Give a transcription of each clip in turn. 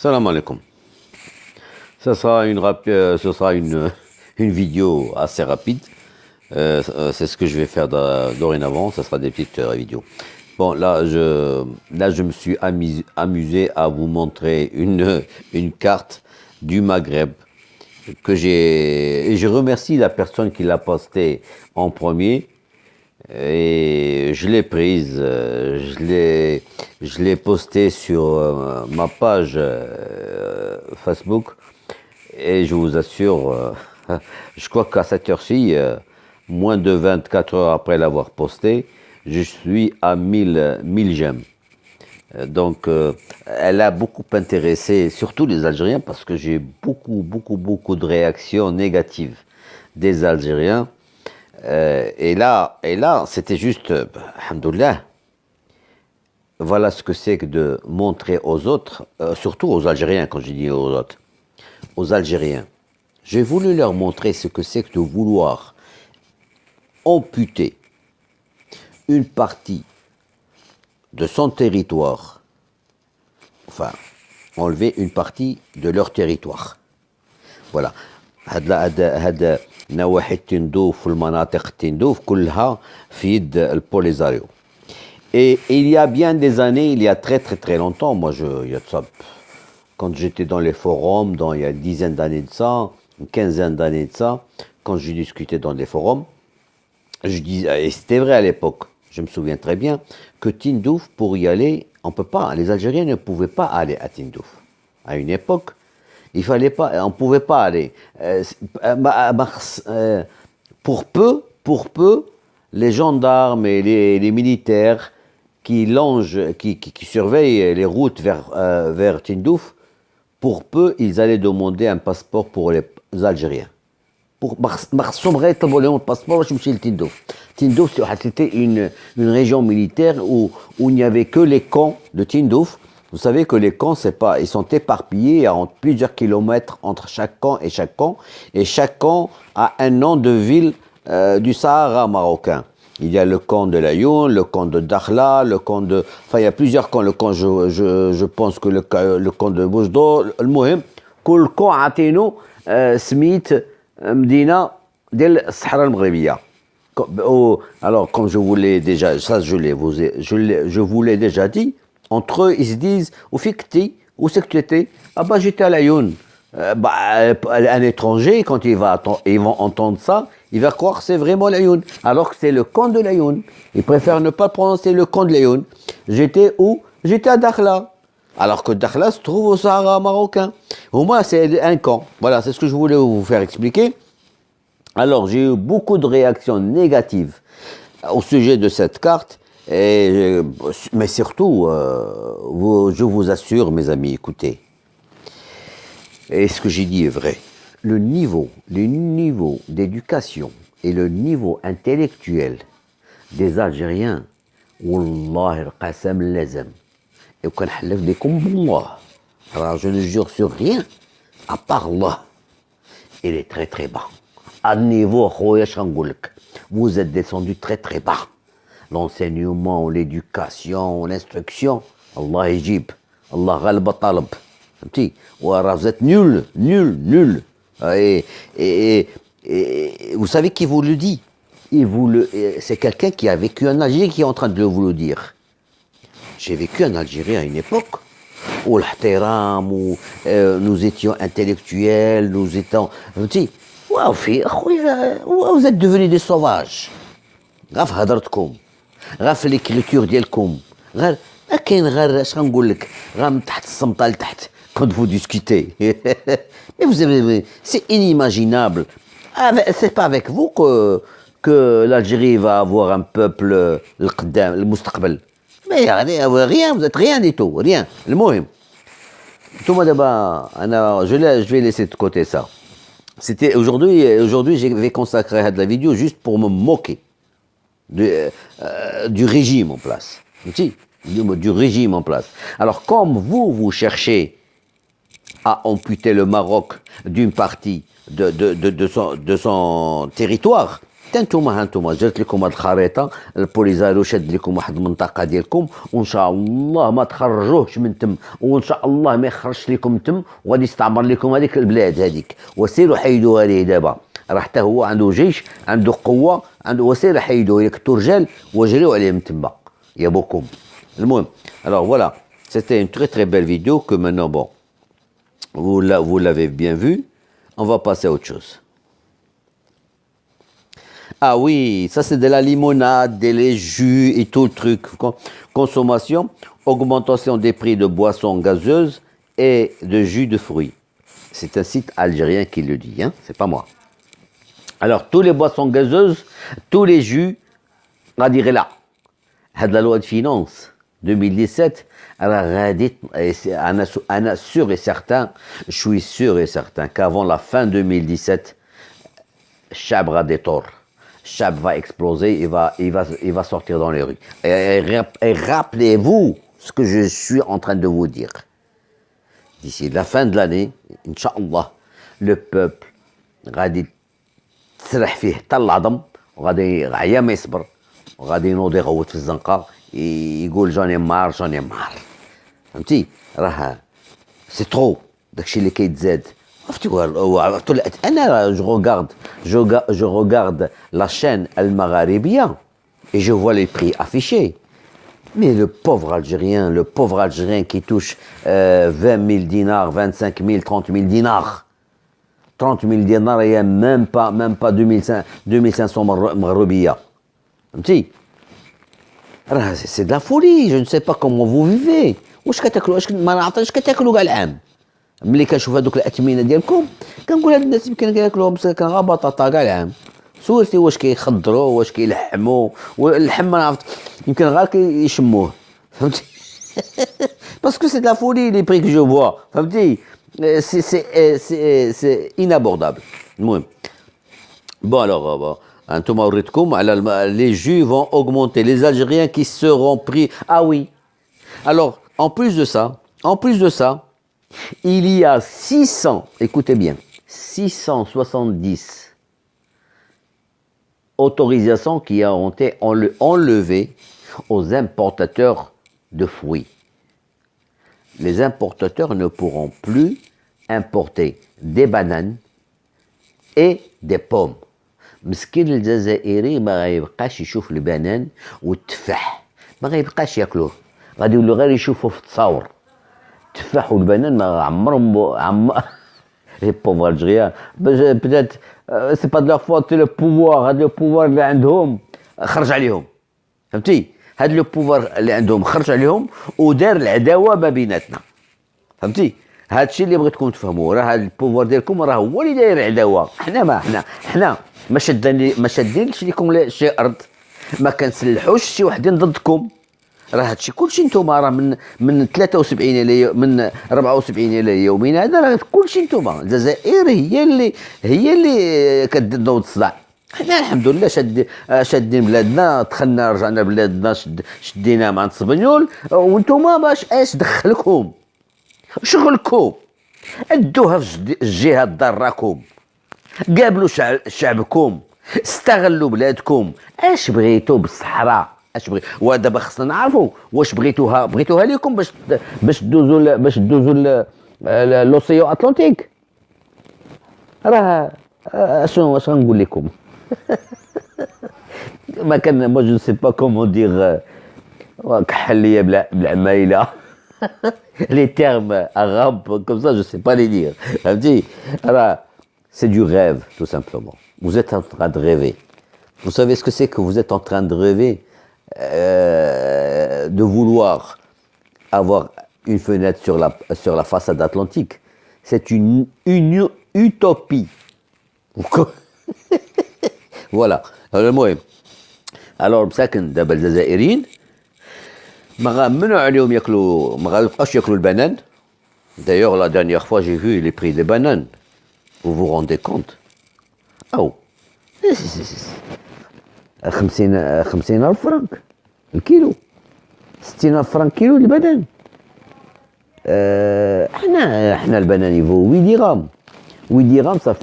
Salam alaikum. Ce sera une vidéo assez rapide. C'est ce que je vais faire dorénavant. Ce sera des petites vidéos. Bon, là, je me suis amusé à vous montrer une carte du Maghreb et je remercie la personne qui l'a postée en premier. Et je l'ai prise, je l'ai postée sur ma page Facebook. Et je vous assure, je crois qu'à cette heure-ci, moins de 24 heures après l'avoir posté, je suis à 1000 j'aime. Donc, elle a beaucoup intéressé, surtout les Algériens, parce que j'ai beaucoup de réactions négatives des Algériens. Et là, c'était juste, alhamdoulilah, voilà ce que c'est que de montrer aux autres, surtout aux Algériens, quand je dis aux autres, aux Algériens. J'ai voulu leur montrer ce que c'est que de vouloir amputer une partie de son territoire, enfin, enlever une partie de leur territoire. Voilà. هذا نواحي التندوف والمناطق التندوف كلها في يد البوليزاريو. Et il y a bien des années, il y a très longtemps, il y a de ça, quand j'étais dans les forums, il y a une dizaine d'années de ça, une quinzaine d'années de ça, quand je discutais dans des forums, je disais, et c'était vrai à l'époque, je me souviens très bien, que Tindouf, pour y aller, on peut pas, les Algériens ne pouvaient pas aller à Tindouf. À une époque, il fallait pas, on pouvait pas aller. Pour peu, les gendarmes et les militaires qui surveillent les routes vers Tindouf, pour peu, ils allaient demander un passeport pour les Algériens. Tindouf, c'était une région militaire où il n'y avait que les camps de Tindouf. Vous savez que les camps, ils sont éparpillés à plusieurs kilomètres entre chaque camp, et chaque camp a un nom de ville du Sahara marocain. Il y a le camp de Laayoune, le camp de Dakhla, enfin il y a plusieurs camps. Le camp, je pense que le camp de Boujdo, le Mohim, كل camp عطينو سميت مدينة ديال الصحراء المغربية. Alors, comme je vous l'ai déjà, ça je vous l'ai déjà dit, entre eux, ils se disent, où c'est que tu étais? Ah bah j'étais à Laayoune. Un étranger, quand ils vont entendre ça, il va croire que c'est vraiment Laayoune, alors que c'est le camp de Laayoune. Ils préfèrent ne pas prononcer le camp de Laayoune. J'étais où? J'étais à Dakhla. Alors que Dakhla se trouve au Sahara marocain. Au moins, c'est un camp. Voilà, c'est ce que je voulais vous faire expliquer. Alors, j'ai eu beaucoup de réactions négatives au sujet de cette carte. Mais surtout, je vous assure, mes amis, écoutez, et ce que j'ai dit est vrai, le niveau d'éducation et le niveau intellectuel des Algériens, Wallah al-qasam lazam, et quand alors je ne jure sur rien, à part Allah, il est très bas. À niveau, vous êtes descendu très bas. L'enseignement, l'éducation, l'instruction, Allah yjib, Allah ghalba talab. Vous êtes nul. Et vous savez qui vous le dit? C'est quelqu'un qui a vécu en Algérie qui est en train de vous le dire. J'ai vécu en Algérie à une époque où nous étions intellectuels, nous étions... Vous êtes devenus des sauvages. غاف هضرتكم غاف l'écriture ديالكم غير ما كاين غير اش غنقول لك غا من تحت الصمطه لتحت quand vous discutez. Mais vous avez, c'est inimaginable. C'est pas avec vous que l'Algérie va avoir un peuple le mustaqbal. Mais rien, vous êtes rien du tout, rien. Le mohim. Tout le monde je vais laisser de côté ça. C'était aujourd'hui, je vais consacrer la vidéo juste pour me moquer du régime en place. Du régime en place. Alors, comme vous cherchez à amputer le Maroc d'une partie de son territoire, حتى نتوما جات لكم هاد الخريطه البوليزاريو شاد لكم واحد المنطقه ديالكم وان شاء الله ما تخرجوهش من تم وان شاء الله ما يخرجش لكم تم وغادي يستعمر لكم هذيك البلاد هذيك وسيروا حيدوها ليه دابا راه حتى هو عنده جيش عنده قوه عنده وسير حيدوه يكتو رجال وجريو عليه من تما يا بوكم المهم alors voilà c'était une très belle vidéo que maintenant bon vous l'avez bien vu on va passer à autre chose. Ah oui, ça c'est de la limonade, des jus et tout le truc. Consommation, augmentation des prix de boissons gazeuses et de jus de fruits. C'est un site algérien qui le dit, hein, c'est pas moi. Alors, tous les boissons gazeuses, tous les jus, on va dire là. La loi de finances 2017, je suis sûr et certain qu'avant la fin 2017, Chab va détort. Chab va exploser, il va sortir dans les rues. Et rappelez-vous ce que je suis en train de vous dire. D'ici la fin de l'année, Inch'Allah, le peuple غادي تسرح فيه حتى العظم وغادي عيا ما يصبر وغادي ينوض يغوت في الزنقه يقول جوني مار فهمتي راه سي ترو داكشي اللي كيتزاد انا je regarde la chaîne المغاربيه et je vois les prix affichés. Mais le pauvre Algérien qui touche 20 000 dinars, 25 000, 30 000 dinars. 30 000 dinars, il n'y a même pas 2500 مغربية. C'est de la folie, je ne sais pas comment vous vivez. واش كتاكلوا ما نعرفش كتاكلوا كاع العام. ملي كنشوف هذوك الاثمنه ديالكم كنقول هاد الناس يمكن كياكلوهم كان غير بطاطا كاع العام. سولتي واش كيخضروا واش كيلحموا واللحم ما عرفت يمكن غير كيشموه فهمتي باسكو سي لا فولي لي بري كو جو فوا فهمتي سي inabordable. المهم bon alors انتوما وريتكم على les jus vont augmenter les Algériens qui seront pris. Ah oui, alors en plus de ça il y a 600, écoutez bien, 670 autorisations qui ont été enlevées aux importateurs de fruits. Les importateurs ne pourront plus importer des bananes et des pommes. مسكين الجزائري ما غيبقاش يشوف البنان والتفاح ما غيبقاش ياكلوه غادي يولوا غير يشوفوا في التصاور التفاح والبنان ما عمرهم les pauvres Algériens peut-être c'est pas de leur faute c'est le pouvoir هذا البوفوار اللي عندهم خرج عليهم فهمتي هذا البوفوار اللي عندهم خرج عليهم ودار العداوه ما بيناتنا فهمتي هذا الشيء اللي بغيتكم تفهموا راه هذا البوفوار ديالكم راه هو اللي داير عداوه حنا ما شادينش لكم شي ارض ما كنسلحوش شي وحدين ضدكم راه هادشي كلشي نتوما راه من 73 الى من 74 الى يومنا هذا راه كلشي نتوما الجزائر هي اللي كتضوض الصداع حنا الحمد لله شادين بلادنا دخلنا رجعنا بلادنا شدينا مع السبنيول وانتوما باش اش دخلكم شغلكم ادوها في الجهه ضراكم قابلوا شعبكم استغلوا بلادكم اش بغيتوا بالصحراء اش بغي ودابا خصنا نعرفوا واش بغيتوها لكم باش تدوزوا لوسيو اتلانتيك راه شنو واش غنقول لكم ما كان ما جو سي با كومون دير كحل ليا بالعمايله les termes arabes comme ça je sais pas les dire فهمتي راه c'est du rêve tout simplement vous êtes en train de rêver vous savez ce que c'est que vous êtes en train de rêver de vouloir avoir une fenêtre sur la façade atlantique c'est une utopie voilà المهم alors مساكن دابا الجزائريين ما منعوا عليهم ياكلوا ما غاديبقاوش ياكلوا البنان d'ailleurs la dernière fois j'ai vu les prix des bananes vous vous rendez compte او 50,000 فرنك الكيلو 60,000 فرنك كيلو البنان احنا البنان يفو 8 dirhams ça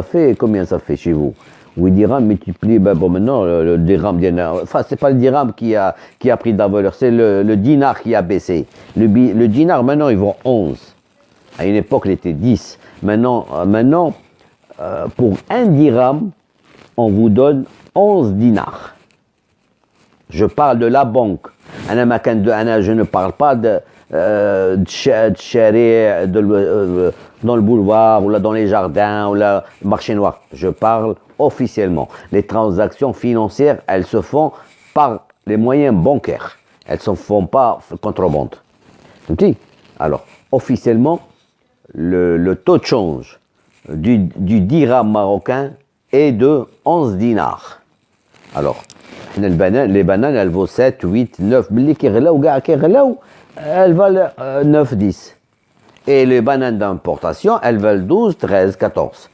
fait combien ça fait chez vous Oui, dirham multiplie, ben bon, maintenant, le dirham, enfin, c'est pas le dirham qui a pris de la valeur, c'est le dinar qui a baissé. Le dinar, maintenant, il vaut 11. À une époque, il était 10. Maintenant, pour un dirham, on vous donne 11 dinars. Je parle de la banque. Je ne parle pas de dans le boulevard, ou là dans les jardins, ou là, marché noir. Je parle officiellement. Les transactions financières, elles se font par les moyens bancaires. Elles ne se font pas contrebande. Alors, officiellement, le taux de change du dirham marocain est de 11 dinars. Alors, les bananes, elles vaut 7, 8, 9, elles valent 9, 10. Et les bananes d'importation, elles valent 12, 13, 14.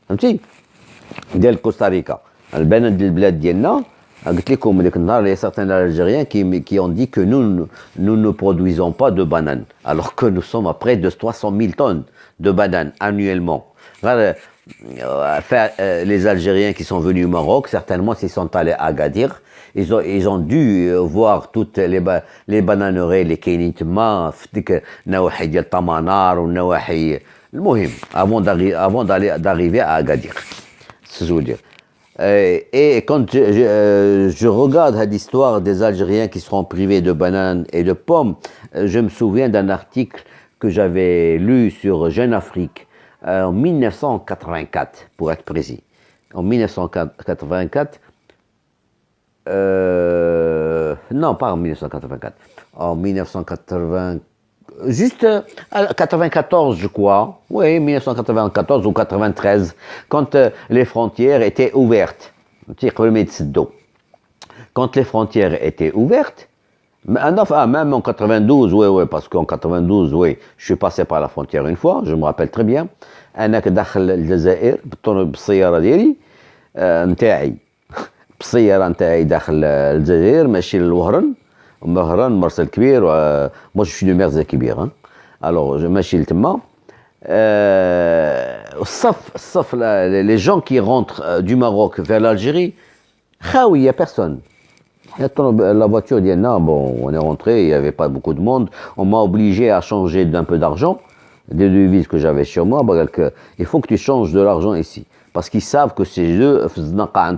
فهمتي؟ ديال كوستاريكا. البنان ديال البلاد ديالنا قلت لكم ديك النهار il y a certains Algériens qui ont dit que nous ne produisons pas de bananes, alors que nous sommes à près de 300 000 tonnes de bananes annuellement. Les Algériens qui sont venus au Maroc, certainement s'ils sont allés à Agadir, ils ont dû voir toutes les bananeries, les كاينين في ديك النواحي ديال طمانار والنواحي المهم avant d'arriver à Agadir. C'est ce que je veux dire. Et quand je regarde l'histoire des Algériens qui seront privés de bananes et de pommes, je me souviens d'un article que j'avais lu sur Jeune Afrique en 1984, pour être précis. En 1984, non, pas en 1984, en 1980, juste à 94, je crois, oui, 1994 ou 93, quand les frontières étaient ouvertes. Quand les frontières étaient ouvertes, enfin, même en 92, oui, parce qu'en 92, oui, je suis passé par la frontière une fois, je me rappelle très bien. أنا كداخل الجزائر بالسيارة ديالي نتاعي بالسيارة نتاعي داخل الجزائر ماشي للوهران مرسى الكبير moi je suis de Merza Kibir alors je ماشي لتما الصف les gens qui rentrent du Maroc vers l'Algérie خاوي, il y a personne. La voiture ديالنا, bon, on est rentré, il n'y avait pas beaucoup de monde, on m'a obligé à changer d'un peu d'argent, des devises que j'avais sur moi, il faut que tu changes de l'argent ici, parce qu'ils savent que c'est eux,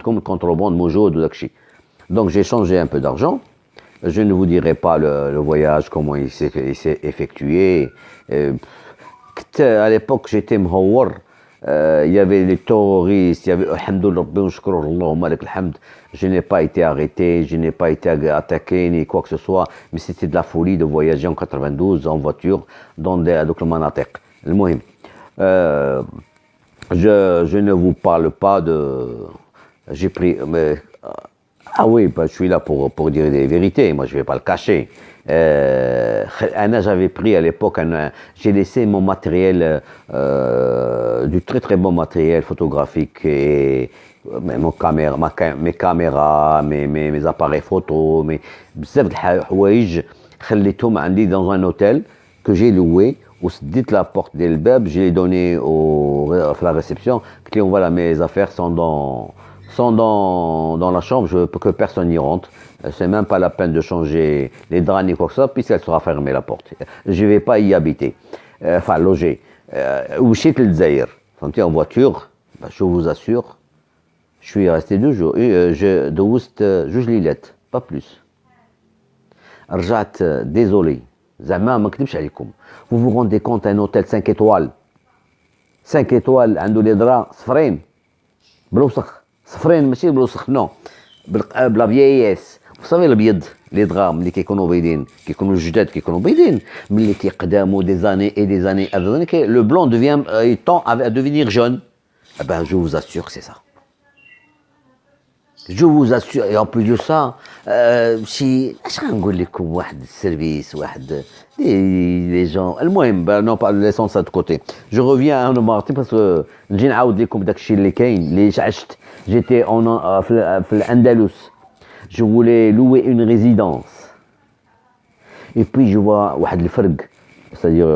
comme contrebande موجود وداك الشيء. Donc j'ai changé un peu d'argent. Je ne vous dirai pas le voyage, comment il s'est effectué. À l'époque, j'étais mhawar. Il y avait les terroristes, il y avait je n'ai pas été arrêté, je n'ai pas été attaqué ni quoi que ce soit, mais c'était de la folie de voyager en 92 en voiture dans le Manatek. Le mohim. Je ne vous parle pas de... J'ai pris... Ah oui, bah, je suis là pour dire des vérités, moi je ne vais pas le cacher. J'avais pris à l'époque, j'ai laissé mon matériel, du très très bon matériel photographique, et mes caméras, mes appareils photo, بزاف د الحوايج خليتهم عندي dans un hôtel que j'ai loué. وسديت la porte ديال الباب, je l'ai donné à la réception, قلت لهم voilà, mes affaires sont dans la chambre, je veux que personne n'y rentre. C'est même pas la peine de changer les draps ni quoi que ce soit, puisqu'elle sera fermée la porte. Je vais pas y habiter, enfin loger. ومشيت للجزائر, فهمتي, en voiture, je vous assure, je suis resté 2 jours. Je دوزت 2 ليلات, pas plus. رجعت désolé. زعما ما نكذبش عليكم. Vous vous rendez compte, un hôtel 5 étoiles. 5 étoiles, عنده les draps صفرين. بالوسخ. صفرين ماشي بالوسخ, non. بلا vieillesse. Vous savez الابيض, les draps ملي كيكونوا بيضين, كيكونوا جداد, كيكونوا بيضين, ملي كيقداموا des années et des années, le blanc devient, il tend à devenir jaune. Eh ben, je vous assure que c'est ça. Je vous assure, et en plus de ça, si, اش غنقول لكم, واحد السيرفيس, واحد les gens, المهم, non pas, laissons ça de côté. Je reviens à Martin parce que نجي نعاود لكم داكشي اللي كاين, اللي عشت. J'étais في الأندلس. Je voulais louer une résidence. Et puis je vois واحد الفرق, c'est-à-dire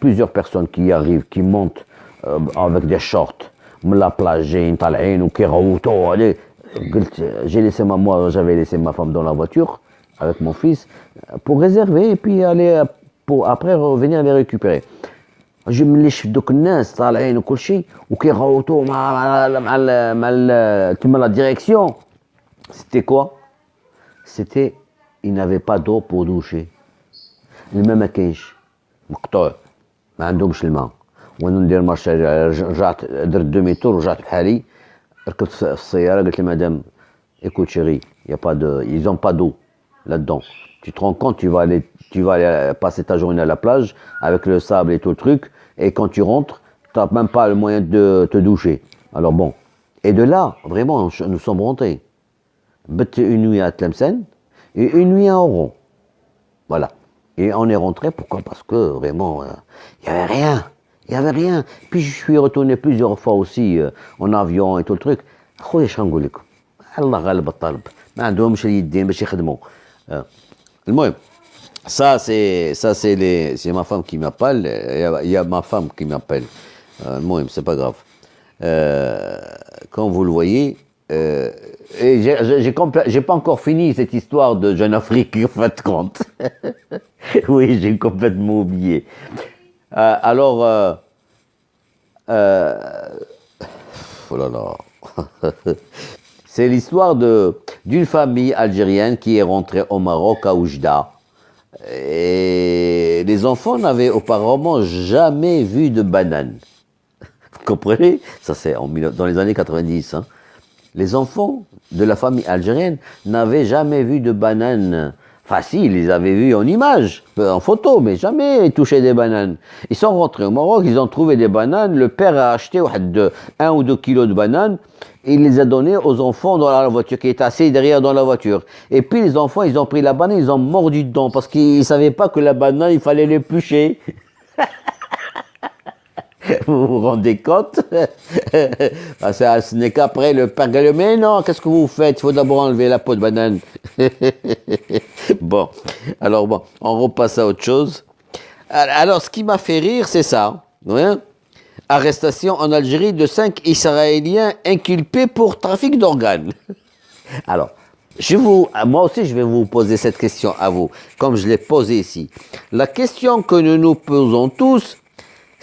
plusieurs personnes qui arrivent, qui montent avec des shorts. من لا بلاج جايين طالعين وكيغوتوا عليه. قلت j'ai laissé moi j'avais laissé ma femme dans la voiture avec mon fils pour réserver et puis aller pour après revenir les récupérer. جو ملي شفت دوك الناس طالعين وكل شيء وكيغوتوا تما لا ديريكسيون. C'était quoi? C'était il n'avait pas d'eau pour doucher. الماء ما كاينش مقطوع ما عندهمش الماء. وانا ندير مارشا رجعت درت دومي تور ورجعت بحالي ركبت في السياره قلت لمدام écoute chérie y a pas de ils ont pas d'eau là-dedans. Tu te rends compte tu vas aller passer ta journée à la plage avec le sable et tout le truc et quand tu rentres tu n'as même pas le moyen de te doucher. Alors bon et de là vraiment nous sommes rentrés. Une nuit à Tlemcen et une nuit à Oran. Voilà. Et on est rentré, pourquoi? Parce que vraiment, il n'y avait rien. Il n'y avait rien. Puis je suis retourné plusieurs fois aussi en avion et tout le truc. خويا اش غنقول لكم الله غالب الطالب ما عندهمش اليدين باش يخدموا. المهم c'est ma femme qui m'appelle. Il y a ma femme qui m'appelle. المهم c'est pas grave. Quand vous le voyez et j'ai pas encore fini cette histoire de Jeune Afrique en fin de compte. Oui, j'ai complètement oublié. Alors, oh là là. C'est l'histoire d'une famille algérienne qui est rentrée au Maroc à Oujda. Et les enfants n'avaient auparavant jamais vu de banane. Vous comprenez? Ça c'est dans les années 90. Hein. Les enfants de la famille algérienne n'avaient jamais vu de banane. Enfin si, ils les avaient vus en image, en photo, mais jamais touché des bananes. Ils sont rentrés au Maroc, ils ont trouvé des bananes, le père a acheté 1 ou 2 kilos de bananes, et il les a donnés aux enfants dans la voiture, qui étaient assis derrière dans la voiture. Et puis les enfants, ils ont pris la banane, ils ont mordu dedans, parce qu'ils ne savaient pas que la banane, il fallait l'éplucher. Vous vous rendez compte? Ce n'est qu'après le père Gallo, mais non, qu'est-ce que vous faites? Il faut d'abord enlever la peau de banane. Bon, alors bon, on repasse à autre chose. Alors, ce qui m'a fait rire, c'est ça. Ouais. Arrestation en Algérie de 5 Israéliens inculpés pour trafic d'organes. Alors, moi aussi, je vais vous poser cette question à vous, comme je l'ai posée ici. La question que nous nous posons tous,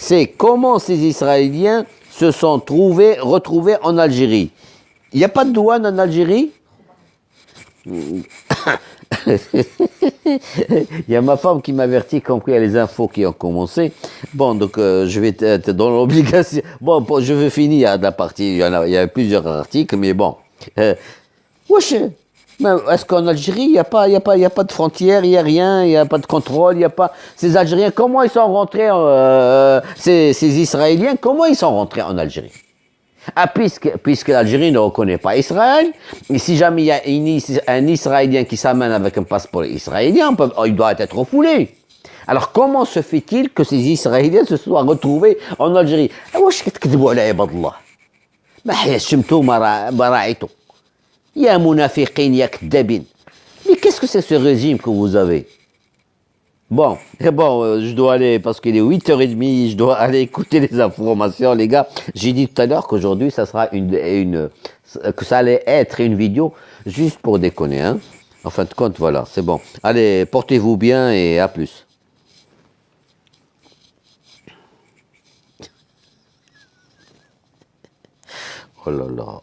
c'est comment ces Israéliens se sont retrouvés en Algérie. Il n'y a pas de douane en Algérie? Il y a ma femme qui m'avertit comme qu'il y a les infos qui ont commencé. Bon, donc je vais être dans l'obligation. Bon, je veux finir la partie. Il y a plusieurs articles, mais bon. Wesh, est-ce qu'en Algérie, il n'y a pas de frontières, il n'y a rien, il n'y a pas de contrôle, il n'y a pas... Ces Algériens, comment ils sont rentrés, ces Israéliens, comment ils sont rentrés en Algérie? Ah, puisque l'Algérie ne reconnaît pas Israël, et si jamais il y a un Israélien qui s'amène avec un passeport israélien, il doit être refoulé. Alors comment se fait-il que ces Israéliens se soient retrouvés en Algérie? واش كتكذبوا على عباد الله؟ ما حيشمتوا ما راعيتوا. يا منافقين يا كذابين. Mais qu'est-ce que c'est ce régime que vous avez? Bon, je dois aller, parce qu'il est 8h30, je dois aller écouter les informations, les gars. J'ai dit tout à l'heure qu'aujourd'hui, ça sera que ça allait être une vidéo juste pour déconner, hein. En fin de compte, voilà, c'est bon. Allez, portez-vous bien et à plus. Oh là là.